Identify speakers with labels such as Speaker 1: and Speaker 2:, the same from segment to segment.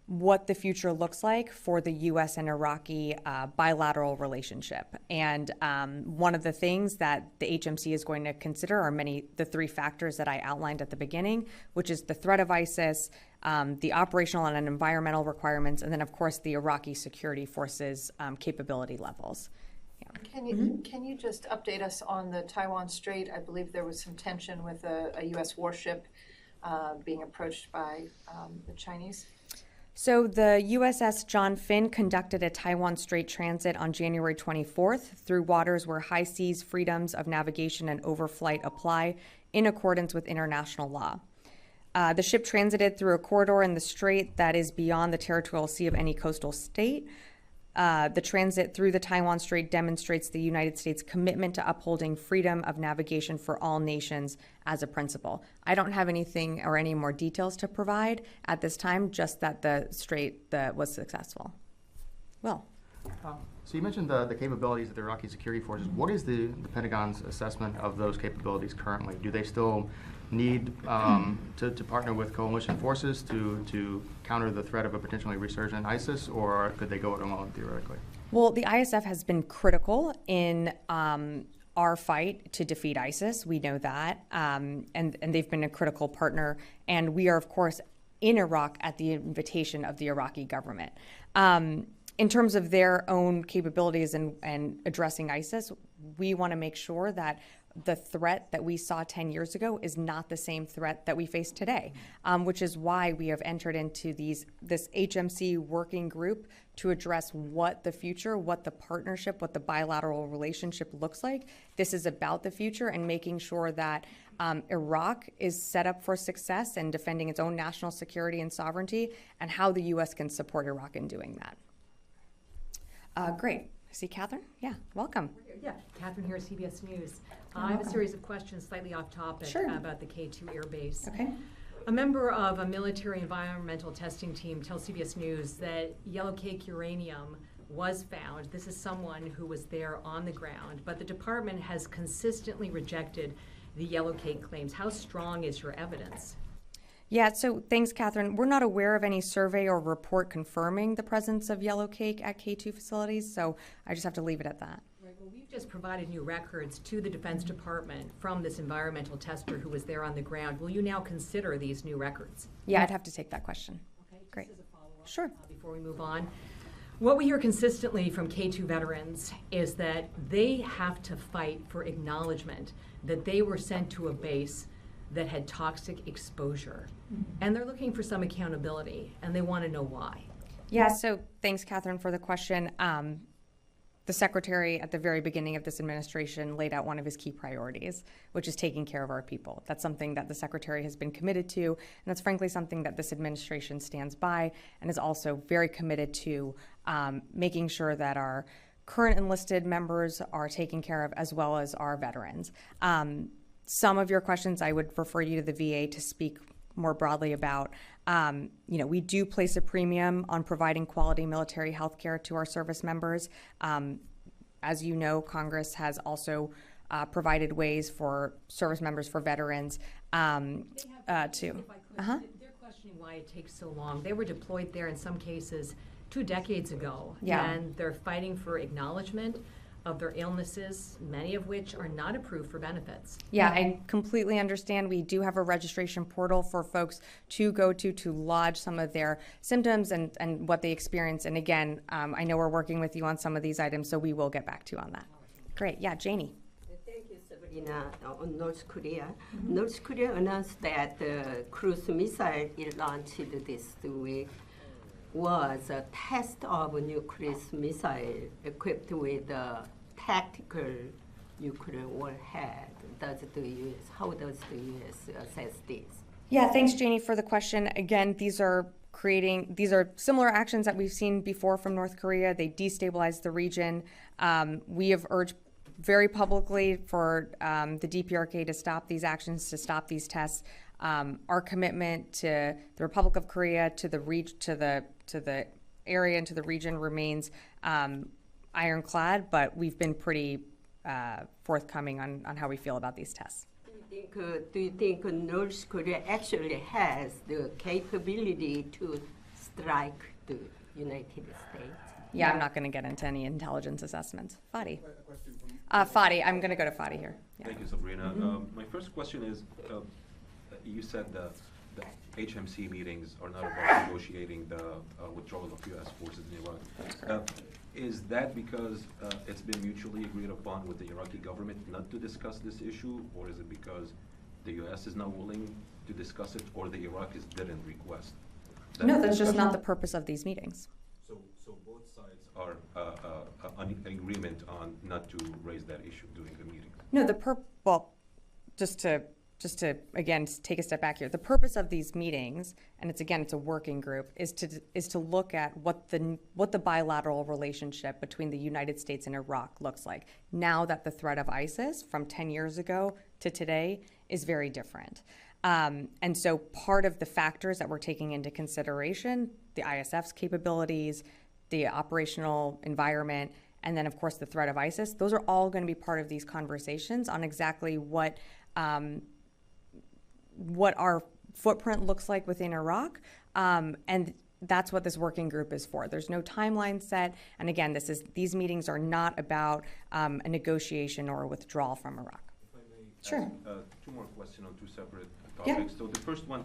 Speaker 1: what the future looks like for the U.S. and Iraqi bilateral relationship. And one of the things that the HMC is going to consider are the three factors that I outlined at the beginning, which is the threat of ISIS, the operational and environmental requirements, and then, of course, the Iraqi security forces capability levels. Yeah.
Speaker 2: Can you just update us on the Taiwan Strait? I believe there was some tension with a U.S. warship being approached by the Chinese.
Speaker 1: So the USS John Finn conducted a Taiwan Strait transit on January 24th through waters where high seas freedoms of navigation and overflight apply in accordance with international law. The ship transited through a corridor in the strait that is beyond the territorial sea of any coastal state. The transit through the Taiwan Strait demonstrates the United States' commitment to upholding freedom of navigation for all nations as a principle. I don't have anything or any more details to provide at this time, just that the strait was successful. Will.
Speaker 3: So you mentioned the capabilities of the Iraqi security forces. What is the Pentagon's assessment of those capabilities currently? Do they still need to partner with coalition forces to counter the threat of a potentially resurgent ISIS, or could they go it alone theoretically?
Speaker 1: Well, the ISF has been critical in our fight to defeat ISIS. We know that, and they've been a critical partner. And we are, of course, in Iraq at the invitation of the Iraqi government. In terms of their own capabilities and addressing ISIS, we want to make sure that the threat that we saw 10 years ago is not the same threat that we face today, which is why we have entered into this HMC working group to address what the future, what the partnership, what the bilateral relationship looks like. This is about the future and making sure that Iraq is set up for success and defending its own national security and sovereignty, and how the U.S. can support Iraq in doing that. Great. I see Catherine. Yeah, welcome.
Speaker 4: Yeah, Catherine here, CBS News. I have a series of questions slightly off topic about the K2 Air Base.
Speaker 1: Okay.
Speaker 4: A member of a military environmental testing team tells CBS News that yellow cake uranium was found. This is someone who was there on the ground, but the department has consistently rejected the yellow cake claims. How strong is your evidence?
Speaker 1: Yeah, so thanks, Catherine. We're not aware of any survey or report confirming the presence of yellow cake at K2 facilities, so I just have to leave it at that.
Speaker 4: Right, well, we've just provided new records to the Defense Department from this environmental tester who was there on the ground. Will you now consider these new records?
Speaker 1: Yeah, I'd have to take that question.
Speaker 4: Okay,
Speaker 1: great.
Speaker 4: Just as a follow-up,
Speaker 1: sure.
Speaker 4: Before we move on. What we hear consistently from K2 veterans is that they have to fight for acknowledgement that they were sent to a base that had toxic exposure. And they're looking for some accountability, and they want to know why.
Speaker 1: Yeah, so thanks, Catherine, for the question. The Secretary at the very beginning of this administration laid out one of his key priorities, which is taking care of our people. That's something that the Secretary has been committed to, and that's frankly something that this administration stands by and is also very committed to making sure that our current enlisted members are taken care of, as well as our veterans. Some of your questions, I would refer you to the VA to speak more broadly about. We do place a premium on providing quality military health care to our service members. As you know, Congress has also provided ways for service members, for veterans to.
Speaker 4: They're questioning why it takes so long. They were deployed there in some cases 2 decades ago, and they're fighting for acknowledgement of their illnesses, many of which are not approved for benefits.
Speaker 1: Yeah, I completely understand. We do have a registration portal for folks to go to lodge some of their symptoms and what they experience. And again, I know we're working with you on some of these items, so we will get back to you on that. Great. Yeah, Janie.
Speaker 5: Thank you, Sabrina. On North Korea. North Korea announced that the cruise missile it launched this week was a test of a nuclear missile equipped with a tactical nuclear warhead. How does the U.S. assess this?
Speaker 1: Yeah, thanks, Janie, for the question. Again, these are similar actions that we've seen before from North Korea. They destabilize the region. We have urged very publicly for the DPRK to stop these actions, to stop these tests. Our commitment to the Republic of Korea, to the area and to the region remains ironclad, but we've been pretty forthcoming on how we feel about these tests.
Speaker 5: Do you think North Korea actually has the capability to strike the United States?
Speaker 1: Yeah, I'm not going to get into any intelligence assessments. Fadi. Fadi, I'm going to go to Fadi here. Yeah.
Speaker 6: Thank you, Sabrina. My first question is, you said the HMC meetings are not about negotiating the withdrawal of U.S. forces in Iraq. Is that because it's been mutually agreed upon with the Iraqi government not to discuss this issue, or is it because the U.S. is not willing to discuss it, or the Iraqis didn't request that
Speaker 1: No, that's just
Speaker 6: discussion?
Speaker 1: not the purpose of these meetings.
Speaker 6: So both sides are in agreement on not to raise that issue during the meeting?
Speaker 1: No, well, just to again take a step back here. The purpose of these meetings, and it's a working group, is to look at what the bilateral relationship between the United States and Iraq looks like now that the threat of ISIS from 10 years ago to today is very different. And so part of the factors that we're taking into consideration, the ISF's capabilities, the operational environment, and then of course the threat of ISIS, those are all going to be part of these conversations on exactly what our footprint looks like within Iraq. And that's what this working group is for. There's no timeline set. And again, these meetings are not about a negotiation or a withdrawal from Iraq.
Speaker 6: If I may
Speaker 1: Sure.
Speaker 6: ask, two more questions on two separate
Speaker 1: Yeah.
Speaker 6: topics. So the first one,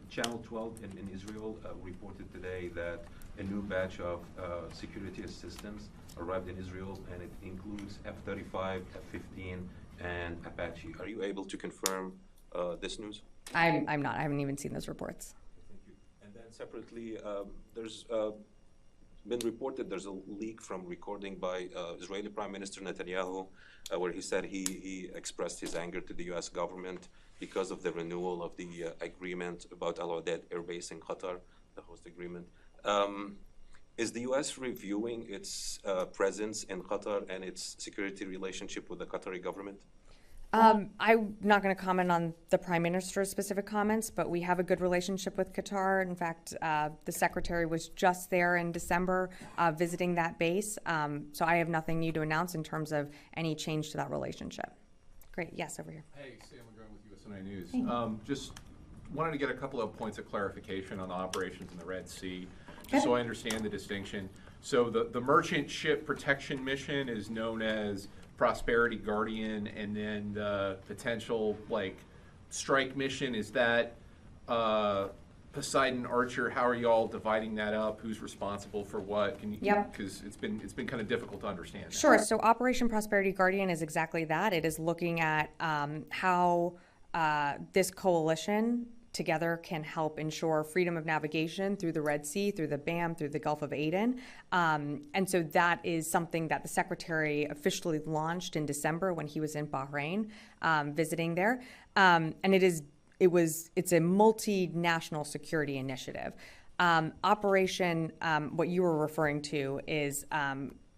Speaker 6: Channel 12 in Israel reported today that a new batch of security assistance arrived in Israel, and it includes F-35, F-15, and Apache. Are you able to confirm this news?
Speaker 1: I'm not. I haven't even seen those reports.
Speaker 6: Thank you. And then separately, there's been reported there's a leak from recording by Israeli Prime Minister Netanyahu, where he said he expressed his anger to the U.S. government because of the renewal of the agreement about Al-Udeid airbase in Qatar, the host agreement. Is the U.S. reviewing its presence in Qatar and its security relationship with the Qatari government?
Speaker 1: I'm not going to comment on the Prime Minister's specific comments, but we have a good relationship with Qatar. In fact, the Secretary was just there in December visiting that base. So I have nothing new to announce in terms of any change to that relationship. Great. Yes, over here.
Speaker 7: Hey, Sam McGrone with USNI News. Just wanted to get a couple of points of clarification on the operations in the Red Sea, just so I understand the distinction. So the merchant ship protection mission is known as Prosperity Guardian, and then the potential strike mission, is that Poseidon Archer? How are you all dividing that up? Who's responsible for what? Can you?
Speaker 1: Yep.
Speaker 7: Because it's been kind of difficult to understand.
Speaker 1: Sure. So Operation Prosperity Guardian is exactly that. It is looking at how this coalition together can help ensure freedom of navigation through the Red Sea, through the BAM, through the Gulf of Aden. And so that is something that the Secretary officially launched in December when he was in Bahrain visiting there. And it's a multinational security initiative. Operation, what you were referring to is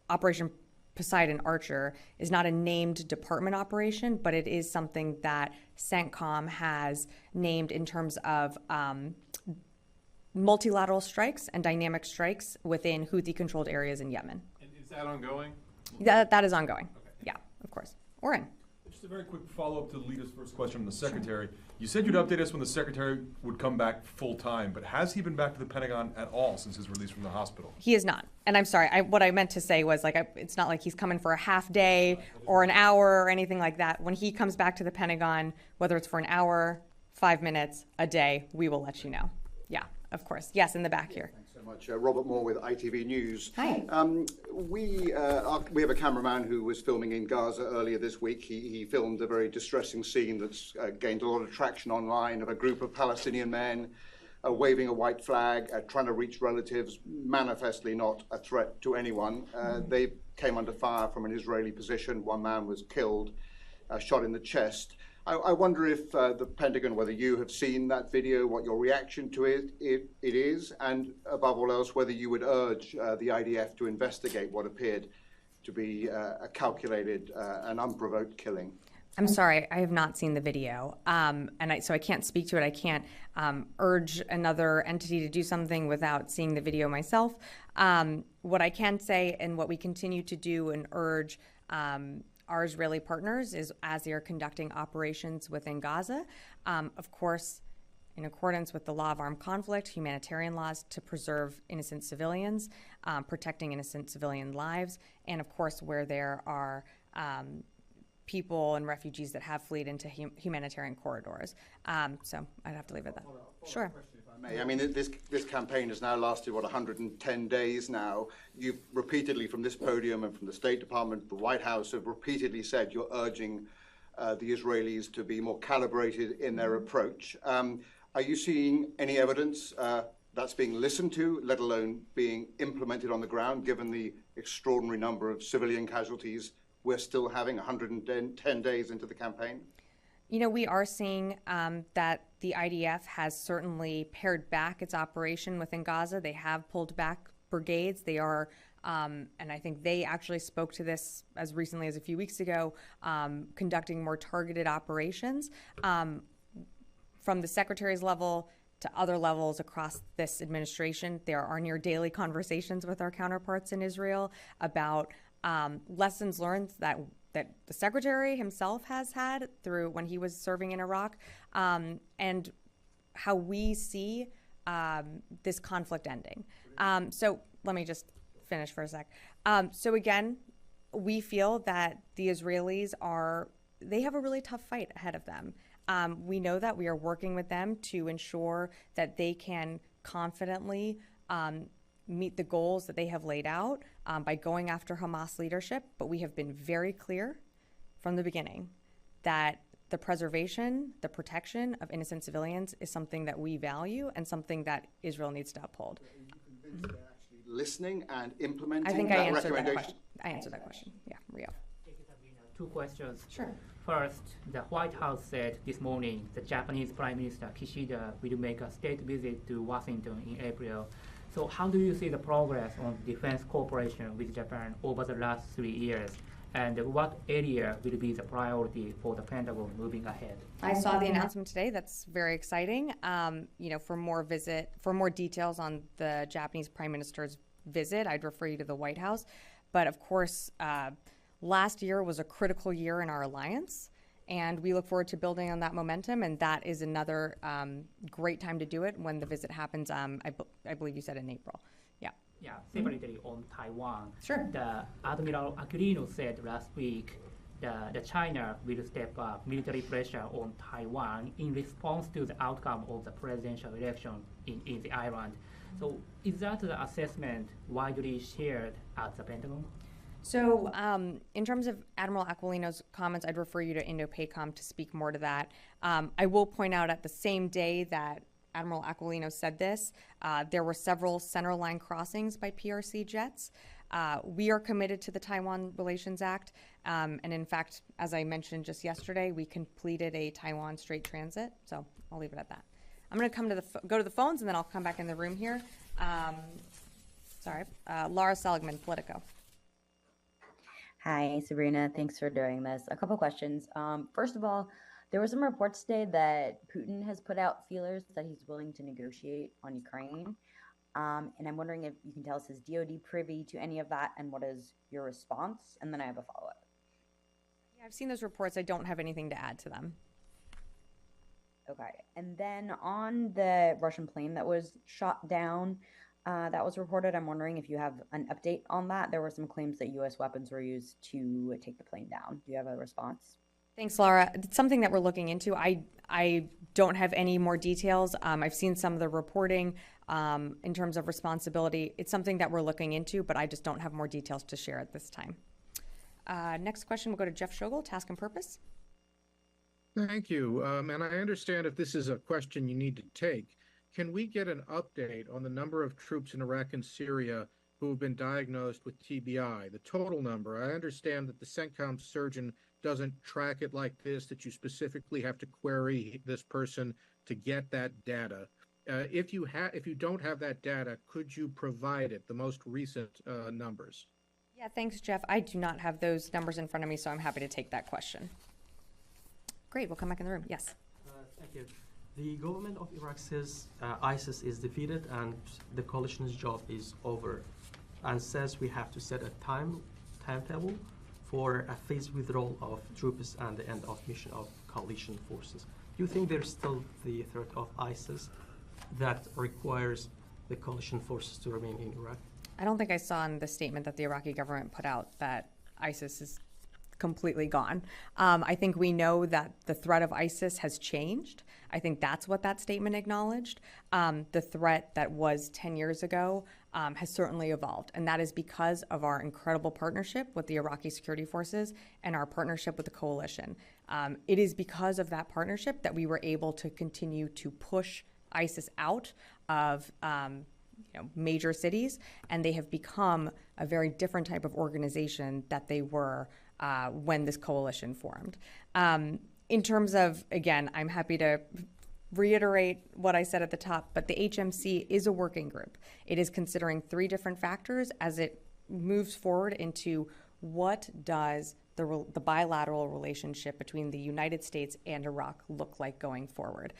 Speaker 1: Operation Poseidon Archer is not a named department operation, but it is something that CENTCOM has named in terms of multilateral strikes and dynamic strikes within Houthi-controlled areas in Yemen.
Speaker 7: And is that ongoing?
Speaker 1: That is ongoing.
Speaker 7: Okay.
Speaker 1: Yeah, of course. Oren.
Speaker 8: Just a very quick follow-up to Lita's first question from the Secretary. You said you'd update us when the Secretary would come back full-time, but has he been back to the Pentagon at all since his release from the hospital?
Speaker 1: He is not. And I'm sorry, what I meant to say was it's not like he's coming for a half day or an hour or anything like that. When he comes back to the Pentagon, whether it's for an hour, 5 minutes, a day, we will let you know. Yeah, of course. Yes, in the back here.
Speaker 9: Thanks so much. Robert Moore with ITV News.
Speaker 1: Hi.
Speaker 9: We have a cameraman who was filming in Gaza earlier this week. He filmed a very distressing scene that's gained a lot of traction online of a group of Palestinian men waving a white flag, trying to reach relatives, manifestly not a threat to anyone. They came under fire from an Israeli position. One man was killed, shot in the chest. I wonder if the Pentagon, whether you have seen that video, what your reaction to it is, and above all else, whether you would urge the IDF to investigate what appeared to be a calculated and unprovoked killing.
Speaker 1: I'm sorry, I have not seen the video, so I can't speak to it. I can't urge another entity to do something without seeing the video myself. What I can say, and what we continue to do and urge our Israeli partners, is as they are conducting operations within Gaza, of course, in accordance with the law of armed conflict, humanitarian laws to preserve innocent civilians, protecting innocent civilian lives, and of course where there are people and refugees that have fled into humanitarian corridors. So I'd have to leave it at that. Sure.
Speaker 9: I mean, this campaign has now lasted, 110 days now. You've repeatedly, from this podium and from the State Department, the White House, have repeatedly said you're urging the Israelis to be more calibrated in their approach. Are you seeing any evidence that's being listened to, let alone being implemented on the ground, given the extraordinary number of civilian casualties we're still having 110 days into the campaign?
Speaker 1: You know, we are seeing that the IDF has certainly pared back its operation within Gaza. They have pulled back brigades. They are, and I think they actually spoke to this as recently as a few weeks ago, conducting more targeted operations from the secretary's level to other levels across this administration. There are near daily conversations with our counterparts in Israel about lessons learned that the secretary himself has had through when he was serving in Iraq, and how we see this conflict ending. So let me just finish for a sec. So again, we feel that the Israelis they have a really tough fight ahead of them. We know that we are working with them to ensure that they can confidently meet the goals that they have laid out by going after Hamas leadership, but we have been very clear from the beginning that the preservation, the protection of innocent civilians is something that we value and something that Israel needs to uphold.
Speaker 9: Are you convinced they're actually listening and implementing
Speaker 1: I think
Speaker 9: that
Speaker 1: I answered that
Speaker 9: recommendation?
Speaker 1: question. I answered that question. Yeah, Rio.
Speaker 10: Thank you, Sabrina. Two questions.
Speaker 1: Sure.
Speaker 10: First, the White House said this morning the Japanese Prime Minister Kishida will make a state visit to Washington in April. So how do you see the progress on defense cooperation with Japan over the last 3 years? And what area will be the priority for the Pentagon moving ahead?
Speaker 1: I saw the announcement today. That's very exciting. You know, for more details on the Japanese Prime Minister's visit, I'd refer you to the White House. But of course, last year was a critical year in our alliance, and we look forward to building on that momentum. And that is another great time to do it when the visit happens. I believe you said in April. Yeah.
Speaker 10: Yeah, separately on Taiwan.
Speaker 1: Sure.
Speaker 10: The Admiral Aquilino said last week that China will step up military pressure on Taiwan in response to the outcome of the presidential election in the island. So is that the assessment widely shared at the Pentagon?
Speaker 1: So in terms of Admiral Aquilino's comments, I'd refer you to Indo-PACOM to speak more to that. I will point out at the same day that Admiral Aquilino said this, there were several centerline crossings by PRC jets. We are committed to the Taiwan Relations Act, and in fact, as I mentioned just yesterday, we completed a Taiwan Strait transit, so I'll leave it at that. I'm going to go to the phones, and then I'll come back in the room here. Laura Seligman, Politico.
Speaker 11: Hi, Sabrina. Thanks for doing this. A couple questions. First of all, there were some reports today that Putin has put out feelers that he's willing to negotiate on Ukraine. And I'm wondering if you can tell us, is DOD privy to any of that, and what is your response? And then I have a follow-up.
Speaker 1: Yeah, I've seen those reports. I don't have anything to add to them.
Speaker 11: Okay. And then on the Russian plane that was shot down, that was reported, I'm wondering if you have an update on that. There were some claims that U.S. weapons were used to take the plane down. Do you have a response?
Speaker 1: Thanks, Laura. It's something that we're looking into. I don't have any more details. I've seen some of the reporting in terms of responsibility. It's something that we're looking into, but I just don't have more details to share at this time. Next question will go to Jeff Schogel, Task and Purpose.
Speaker 12: Thank you. And I understand if this is a question you need to take, can we get an update on the number of troops in Iraq and Syria who have been diagnosed with TBI, the total number? I understand that the CENTCOM surgeon doesn't track it like this, that you specifically have to query this person to get that data. If you don't have that data, could you provide it, the most recent numbers?
Speaker 1: Yeah, thanks, Jeff. I do not have those numbers in front of me, so I'm happy to take that question. Great, we'll come back in the room. Yes.
Speaker 13: Thank you. The government of Iraq says ISIS is defeated and the coalition's job is over, and says we have to set a timetable for a phased withdrawal of troops and the end of mission of coalition forces. you think there's still the threat of ISIS that requires the coalition forces to remain in Iraq?
Speaker 1: I don't think I saw in the statement that the Iraqi government put out that ISIS is completely gone. I think we know that the threat of ISIS has changed. I think that's what that statement acknowledged. The threat that was 10 years ago has certainly evolved, and that is because of our incredible partnership with the Iraqi security forces and our partnership with the coalition. It is because of that partnership that we were able to continue to push ISIS out of major cities, and they have become a very different type of organization that they were when this coalition formed. In terms of, again, I'm happy to reiterate what I said at the top, but the HMC is a working group. It is considering 3 different factors as it moves forward into what does the bilateral relationship between the United States and Iraq look like going forward.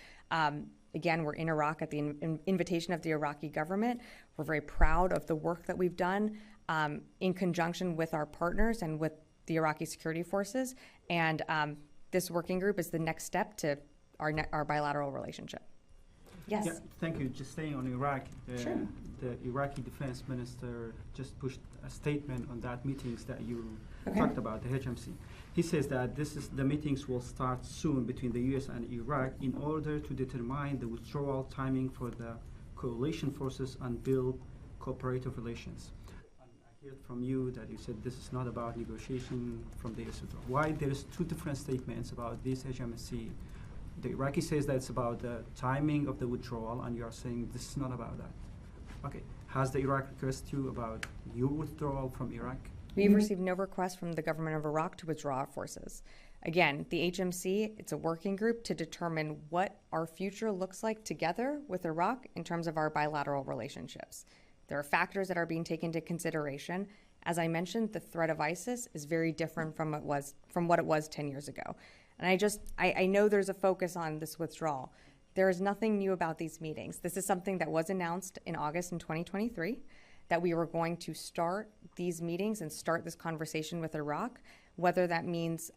Speaker 1: Again, we're in Iraq at the invitation of the Iraqi government. We're very proud of the work that we've done in conjunction with our partners and with the Iraqi security forces. And this working group is the next step to our bilateral relationship. Yes.
Speaker 14: Yeah, thank you. Just staying on Iraq,
Speaker 1: Sure.
Speaker 14: The Iraqi defense minister just pushed a statement on that meetings that you
Speaker 1: Okay.
Speaker 14: talked about, the HMC. He says that the meetings will start soon between the U.S. and Iraq in order to determine the withdrawal timing for the coalition forces and build cooperative relations. And I heard from you that you said this is not about negotiation from the U.S. withdrawal. Why there's 2 different statements about this HMC? The Iraqi says that it's about the timing of the withdrawal, and you are saying this is not about that. Okay. Has the Iraq requested you about your withdrawal from Iraq?
Speaker 1: We've received no request from the government of Iraq to withdraw our forces. Again, the HMC, it's a working group to determine what our future looks like together with Iraq in terms of our bilateral relationships. There are factors that are being taken into consideration. As I mentioned, the threat of ISIS is very different from what it was 10 years ago. And I know there's a focus on this withdrawal. There is nothing new about these meetings. This is something that was announced in August in 2023, that we were going to start these meetings and start this conversation with Iraq, whether that means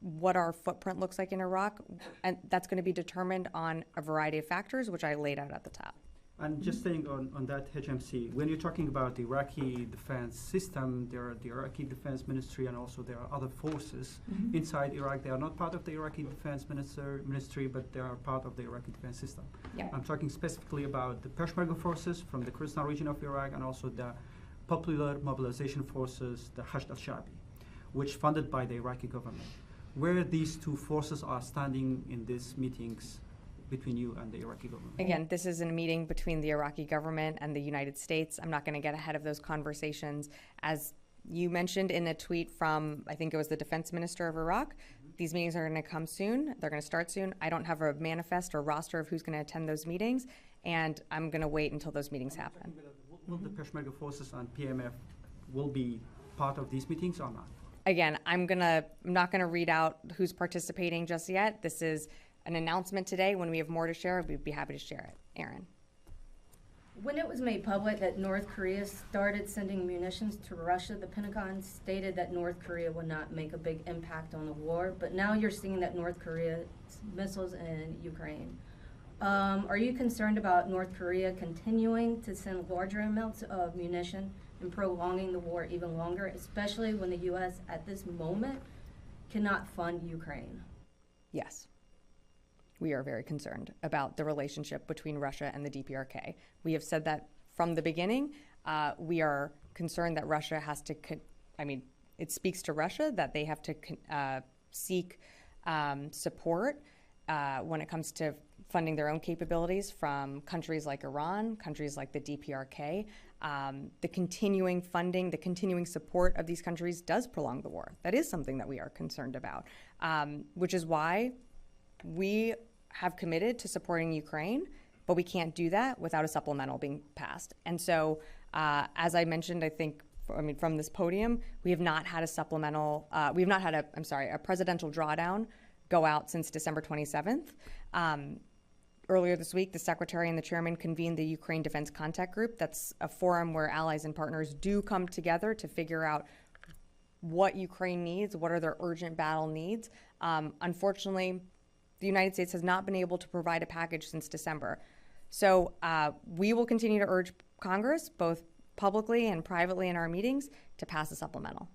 Speaker 1: what our footprint looks like in Iraq, and that's going to be determined on a variety of factors, which I laid out at the top.
Speaker 14: And just staying on that HMC, when you're talking about the Iraqi defense system, there are the Iraqi Defense Ministry and also there are other forces inside Iraq. They are not part of the Iraqi Defense Ministry, but they are part of the Iraqi defense system.
Speaker 1: Yeah.
Speaker 14: I'm talking specifically about the Peshmerga forces from the Kurdistan region of Iraq and also the Popular Mobilization Forces, the Hashd al-Shabi, which funded by the Iraqi government. Where these 2 forces are standing in these meetings between you and the Iraqi government?
Speaker 1: Again, this is a meeting between the Iraqi government and the United States. I'm not going to get ahead of those conversations. As you mentioned in a tweet from, I think it was the defense minister of Iraq, these meetings are going to come soon. They're going to start soon. I don't have a manifest or roster of who's going to attend those meetings, and I'm going to wait until those meetings happen.
Speaker 14: Will the Peshmerga forces and PMF will be part of these meetings or not?
Speaker 1: Again, I'm not going to read out who's participating just yet. This is an announcement today. When we have more to share, we'd be happy to share it. Aaron.
Speaker 15: When it was made public that North Korea started sending munitions to Russia, the Pentagon stated that North Korea would not make a big impact on the war, but now you're seeing that North Korea's missiles in Ukraine. Are you concerned about North Korea continuing to send larger amounts of munition and prolonging the war even longer, especially when the U.S. at this moment cannot fund Ukraine?
Speaker 1: Yes. We are very concerned about the relationship between Russia and the DPRK. We have said that from the beginning. We are concerned that Russia has to, it speaks to Russia that they have to seek support when it comes to funding their own capabilities from countries like Iran, countries like the DPRK. The continuing funding, the continuing support of these countries does prolong the war. That is something that we are concerned about, which is why we have committed to supporting Ukraine, but we can't do that without a supplemental being passed. And so, as I mentioned, from this podium, we have not had a supplemental, we have not had a presidential drawdown go out since December 27th. Earlier this week, the Secretary and the Chairman convened the Ukraine Defense Contact Group. That's a forum where allies and partners do come together to figure out what Ukraine needs, what are their urgent battle needs. Unfortunately, the United States has not been able to provide a package since December. So we will continue to urge Congress, both publicly and privately in our meetings, to pass a supplemental.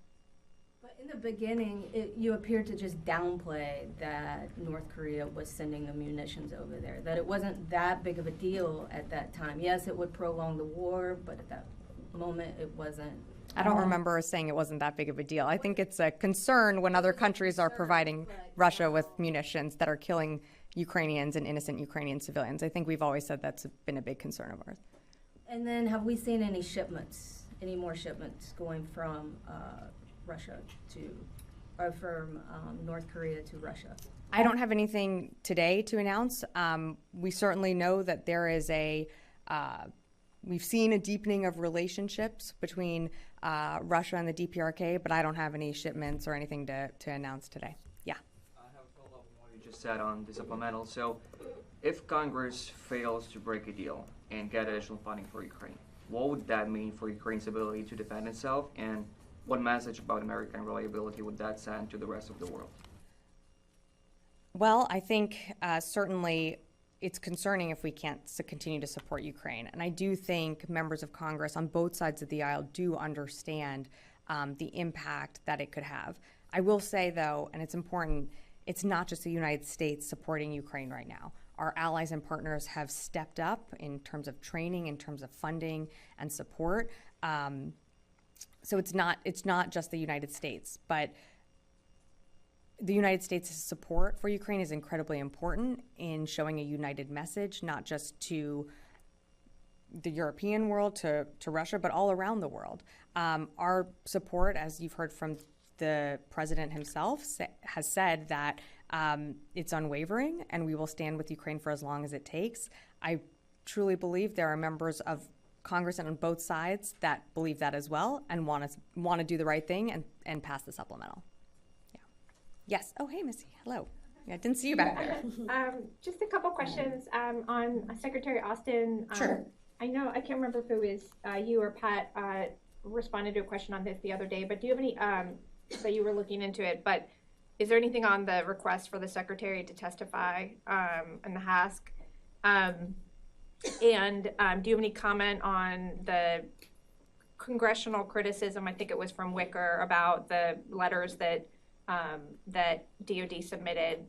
Speaker 15: But in the beginning, you appeared to just downplay that North Korea was sending the munitions over there, that it wasn't that big of a deal at that time. Yes, it would prolong the war, but at that moment, it wasn't.
Speaker 1: I don't remember us saying it wasn't that big of a deal. I think it's a concern when other countries are providing Russia with munitions that are killing Ukrainians and innocent Ukrainian civilians. I think we've always said that's been a big concern of ours.
Speaker 15: And then have we seen any shipments, any more shipments going from Russia to, or from North Korea to Russia?
Speaker 1: I don't have anything today to announce. We certainly know that there is we've seen a deepening of relationships between Russia and the DPRK, but I don't have any shipments or anything to announce today. Yeah.
Speaker 16: I have a follow-up on what you just said on the supplemental. So if Congress fails to break a deal and get additional funding for Ukraine, what would that mean for Ukraine's ability to defend itself, and what message about American reliability would that send to the rest of the world?
Speaker 1: Well, I think certainly it's concerning if we can't continue to support Ukraine. And I do think members of Congress on both sides of the aisle do understand the impact that it could have. I will say, though, and it's important, it's not just the United States supporting Ukraine right now. Our allies and partners have stepped up in terms of training, in terms of funding and support. So it's not just the United States, but the United States' support for Ukraine is incredibly important in showing a united message, not just to the European world, to Russia, but all around the world. Our support, as you've heard from the president himself, has said that it's unwavering, and we will stand with Ukraine for as long as it takes. I truly believe there are members of Congress and on both sides that believe that as well and want to do the right thing and pass the supplemental. Yeah. Yes. Oh, hey, Missy. Hello. Yeah, I didn't see you back there.
Speaker 17: Just a couple questions on Secretary Austin.
Speaker 1: Sure.
Speaker 17: I know, I can't remember if it was you or Pat responded to a question on this the other day, but do you have any, that you were looking into it, but is there anything on the request for the Secretary to testify in the HASC? And do you have any comment on the congressional criticism, I think it was from Wicker, about the letters that that DOD submitted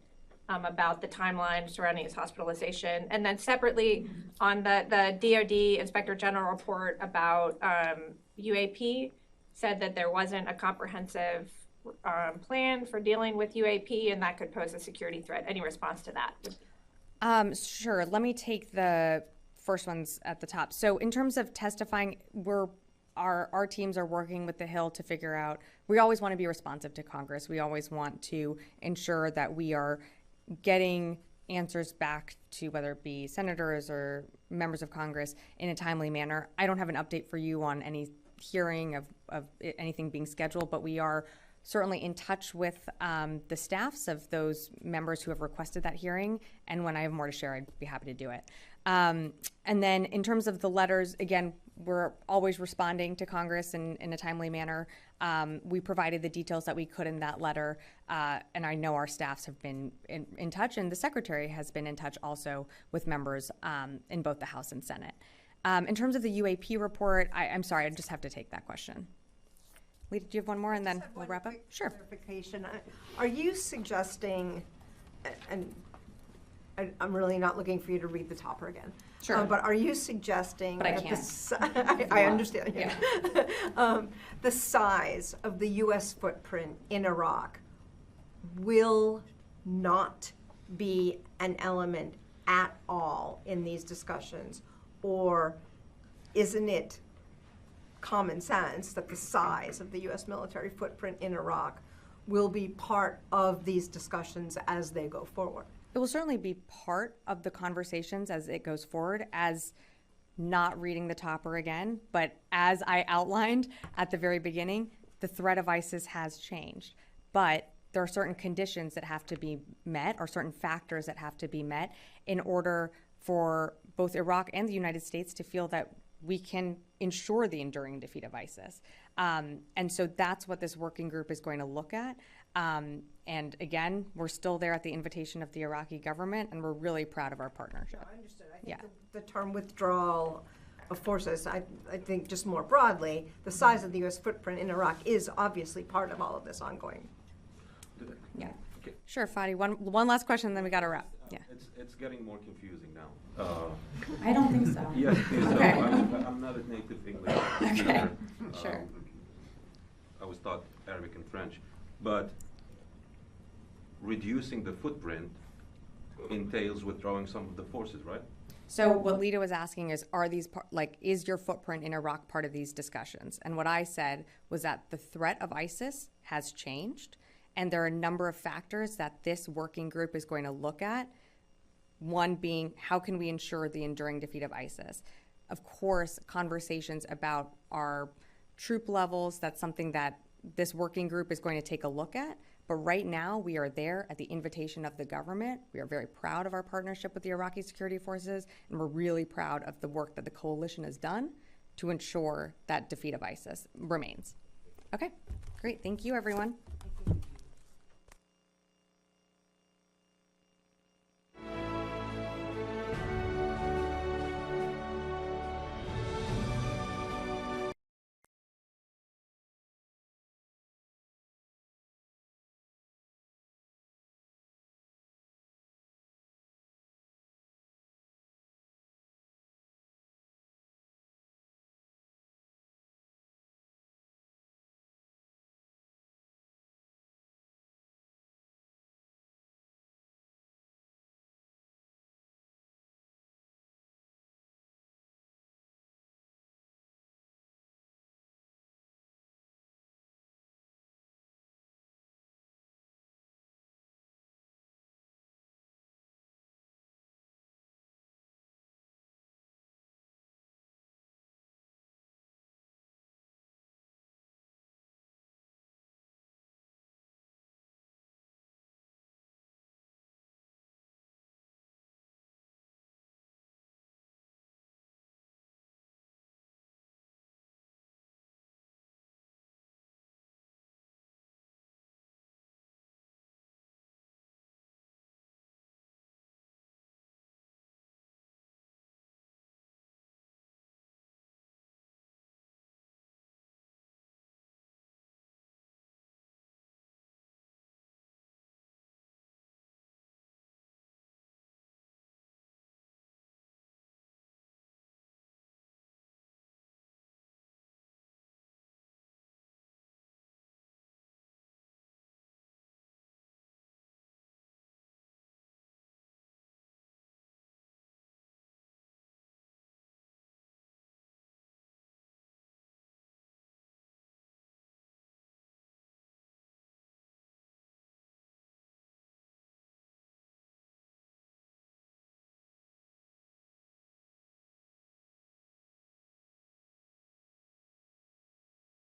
Speaker 17: about the timeline surrounding his hospitalization? And then separately on the DOD Inspector General report about UAP, said that there wasn't a comprehensive plan for dealing with UAP and that could pose a security threat. Any response to that?
Speaker 1: Sure. Let me take the first ones at the top. So in terms of testifying, our teams are working with the Hill to figure out, we always want to be responsive to Congress. We always want to ensure that we are getting answers back to whether it be senators or members of Congress in a timely manner. I don't have an update for you on any hearing of anything being scheduled, but we are certainly in touch with the staffs of those members who have requested that hearing. And when I have more to share, I'd be happy to do it. And then in terms of the letters, again, we're always responding to Congress in a timely manner. We provided the details that we could in that letter, and I know our staffs have been in touch, and the Secretary has been in touch also with members in both the House and Senate. In terms of the UAP report, I'm sorry, I just have to take that question. Lita, do you have one more, and then we'll wrap up? Sure.
Speaker 18: Clarification. Are you suggesting, and I'm really not looking for you to read the topper again.
Speaker 1: Sure.
Speaker 18: But are you suggesting
Speaker 1: but
Speaker 18: that I understand.
Speaker 1: Yeah.
Speaker 18: The size of the U.S. footprint in Iraq will not be an element at all in these discussions, or isn't it common sense that the size of the U.S. military footprint in Iraq will be part of these discussions as they go forward?
Speaker 1: It will certainly be part of the conversations as it goes forward, as not reading the topper again, but as I outlined at the very beginning, the threat of ISIS has changed. But there are certain conditions that have to be met, or certain factors that have to be met in order for both Iraq and the United States to feel that we can ensure the enduring defeat of ISIS. And so that's what this working group is going to look at. And again, we're still there at the invitation of the Iraqi government, and we're really proud of our partnership.
Speaker 18: I understood. I think the term withdrawal of forces, I think just more broadly, the size of the U.S. footprint in Iraq is obviously part of all of this ongoing.
Speaker 1: Yeah. Sure, Fadi. One last question, and then we got to wrap. Yeah.
Speaker 6: It's getting more confusing now.
Speaker 1: I don't think so.
Speaker 6: Yes, it is.
Speaker 1: Okay.
Speaker 6: I'm not a native English speaker.
Speaker 1: Sure.
Speaker 6: I was taught Arabic and French, but reducing the footprint entails withdrawing some of the forces, right?
Speaker 1: So what Lita was asking is, is your footprint in Iraq part of these discussions? And what I said was that the threat of ISIS has changed, and there are a number of factors that this working group is going to look at. One being, how can we ensure the enduring defeat of ISIS? Of course, conversations about our troop levels, that's something that this working group is going to take a look at. But right now, we are there at the invitation of the government. We are very proud of our partnership with the Iraqi security forces, and we're really proud of the work that the coalition has done to ensure that defeat of ISIS remains. Okay, great. Thank you, everyone.